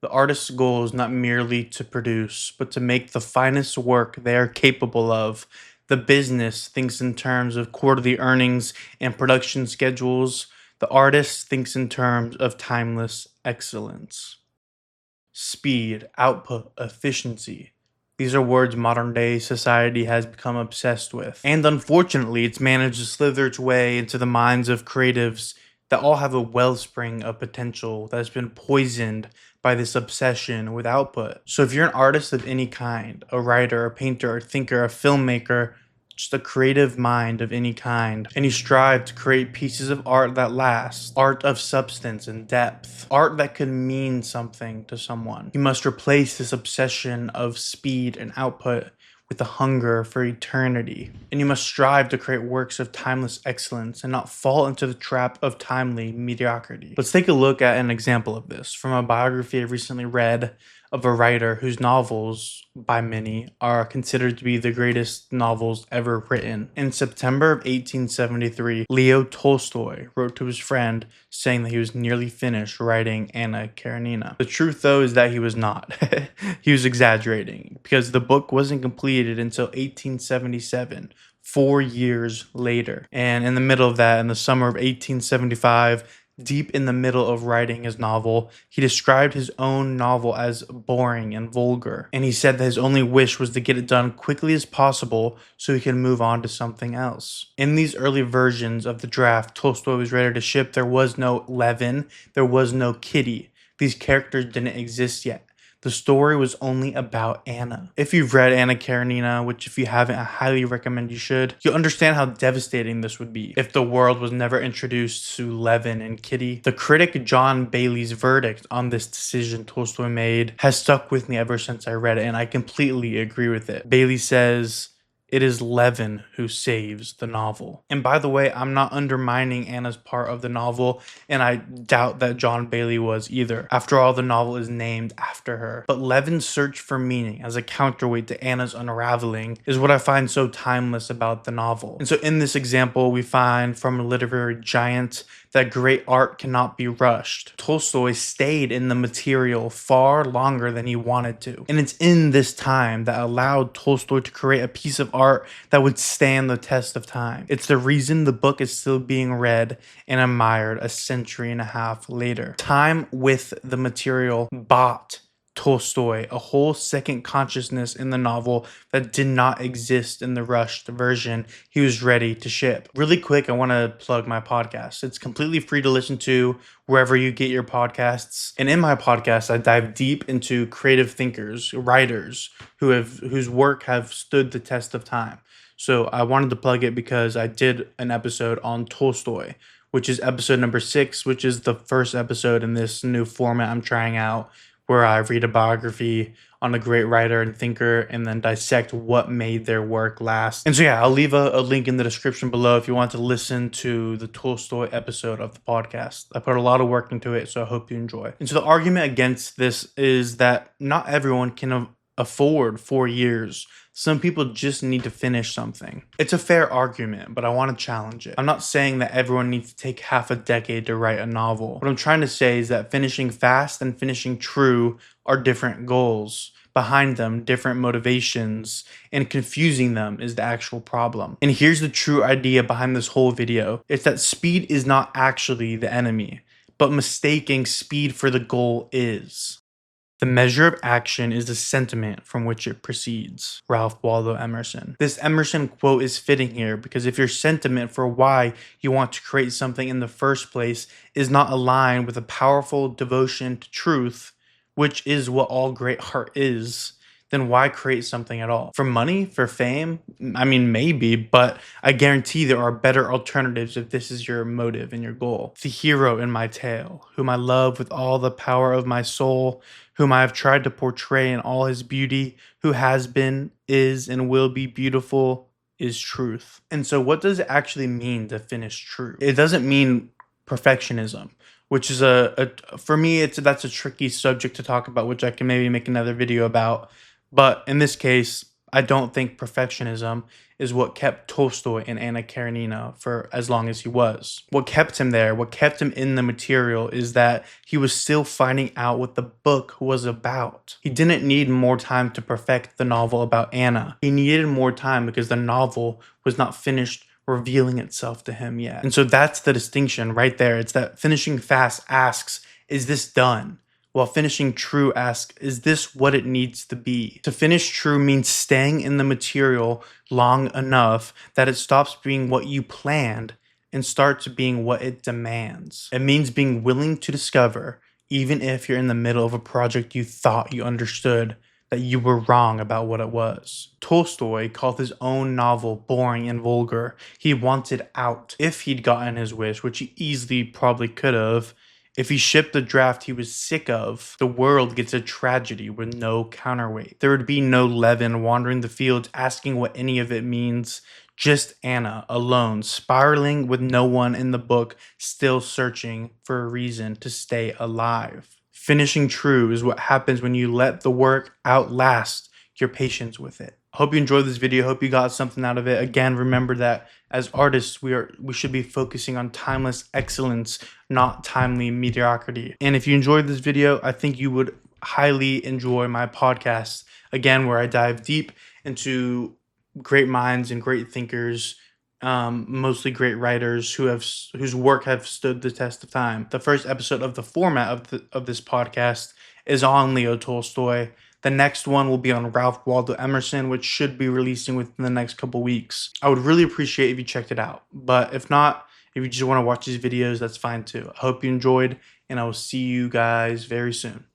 The artist's goal is not merely to produce, but to make the finest work they are capable of. The business thinks in terms of quarterly earnings and production schedules. The artist thinks in terms of timeless excellence. Speed, output, efficiency. These are words modern day society has become obsessed with. And unfortunately, it's managed to slither its way into the minds of creatives that all have a wellspring of potential that has been poisoned by this obsession with output. So if you're an artist of any kind, a writer, a painter, a thinker, a filmmaker, just a creative mind of any kind, and you strive to create pieces of art that last, art of substance and depth, art that could mean something to someone. You must replace this obsession of speed and output with a hunger for eternity. And you must strive to create works of timeless excellence and not fall into the trap of timely mediocrity. Let's take a look at an example of this from a biography I recently read of a writer whose novels, by many, are considered to be the greatest novels ever written. In September of 1873, Leo Tolstoy wrote to his friend saying that he was nearly finished writing Anna Karenina. The truth, though, is that he was not. He was exaggerating because the book wasn't completed until 1877. 4 years later. And in the middle of that, in the summer of 1875, deep in the middle of writing his novel, he described his own novel as boring and vulgar. And he said that his only wish was to get it done quickly as possible so he could move on to something else. In these early versions of the draft Tolstoy was ready to ship, there was no Levin, there was no Kitty. These characters didn't exist yet. The story was only about Anna. If you've read Anna Karenina, which if you haven't, I highly recommend you should, you'll understand how devastating this would be if the world was never introduced to Levin and Kitty. The critic John Bailey's verdict on this decision Tolstoy made has stuck with me ever since I read it, and I completely agree with it. Bailey says, "It is Levin who saves the novel." And by the way, I'm not undermining Anna's part of the novel, and I doubt that John Bailey was either. After all, the novel is named after her. But Levin's search for meaning as a counterweight to Anna's unraveling is what I find so timeless about the novel. And so in this example, we find from a literary giant that great art cannot be rushed. Tolstoy stayed in the material far longer than he wanted to. And it's in this time that allowed Tolstoy to create a piece of art that would stand the test of time. It's the reason the book is still being read and admired a century and a half later. Time with the material bought Tolstoy a whole second consciousness in the novel that did not exist in the rushed version he was ready to ship. Really quick, I want to plug my podcast. It's completely free to listen to wherever you get your podcasts. And in my podcast, I dive deep into creative thinkers, writers whose work have stood the test of time. So I wanted to plug it because I did an episode on Tolstoy, which is episode number 6, which is the first episode in this new format I'm trying out, where I read a biography on a great writer and thinker and then dissect what made their work last. And so yeah, I'll leave a link in the description below if you want to listen to the Tolstoy episode of the podcast. I put a lot of work into it, so I hope you enjoy. And so the argument against this is that not everyone can afford 4 years. Some people just need to finish something. It's a fair argument, but I want to challenge it. I'm not saying that everyone needs to take half a decade to write a novel. What I'm trying to say is that finishing fast and finishing true are different goals. Behind them, different motivations, and confusing them is the actual problem. And here's the true idea behind this whole video. It's that speed is not actually the enemy, but mistaking speed for the goal is. The measure of action is the sentiment from which it proceeds. Ralph Waldo Emerson. This Emerson quote is fitting here because if your sentiment for why you want to create something in the first place is not aligned with a powerful devotion to truth, which is what all great art is, then why create something at all? For money? For fame? I mean, maybe, but I guarantee there are better alternatives if this is your motive and your goal. The hero in my tale, whom I love with all the power of my soul, whom I have tried to portray in all his beauty, who has been, is, and will be beautiful, is truth. And so what does it actually mean to finish true? It doesn't mean perfectionism, which is for me, that's a tricky subject to talk about, which I can maybe make another video about. But in this case, I don't think perfectionism is what kept Tolstoy in Anna Karenina for as long as he was. What kept him there, what kept him in the material, is that he was still finding out what the book was about. He didn't need more time to perfect the novel about Anna. He needed more time because the novel was not finished revealing itself to him yet. And so that's the distinction right there. It's that finishing fast asks, is this done? While finishing true asks, is this what it needs to be? To finish true means staying in the material long enough that it stops being what you planned and starts being what it demands. It means being willing to discover, even if you're in the middle of a project you thought you understood, that you were wrong about what it was. Tolstoy called his own novel boring and vulgar. He wanted out. If he'd gotten his wish, which he easily probably could have, if he shipped the draft he was sick of, the world gets a tragedy with no counterweight. There would be no Levin wandering the fields asking what any of it means. Just Anna, alone, spiraling with no one in the book, still searching for a reason to stay alive. Finishing true is what happens when you let the work outlast your patience with it. Hope you enjoyed this video. Hope you got something out of it. Again, remember that as artists, we should be focusing on timeless excellence, not timely mediocrity. And if you enjoyed this video, I think you would highly enjoy my podcast, again, where I dive deep into great minds and great thinkers, mostly great writers whose work have stood the test of time. The first episode of the format of this podcast is on Leo Tolstoy. The next one will be on Ralph Waldo Emerson, which should be releasing within the next couple weeks. I would really appreciate if you checked it out. But if not, if you just want to watch these videos, that's fine too. I hope you enjoyed, and I will see you guys very soon.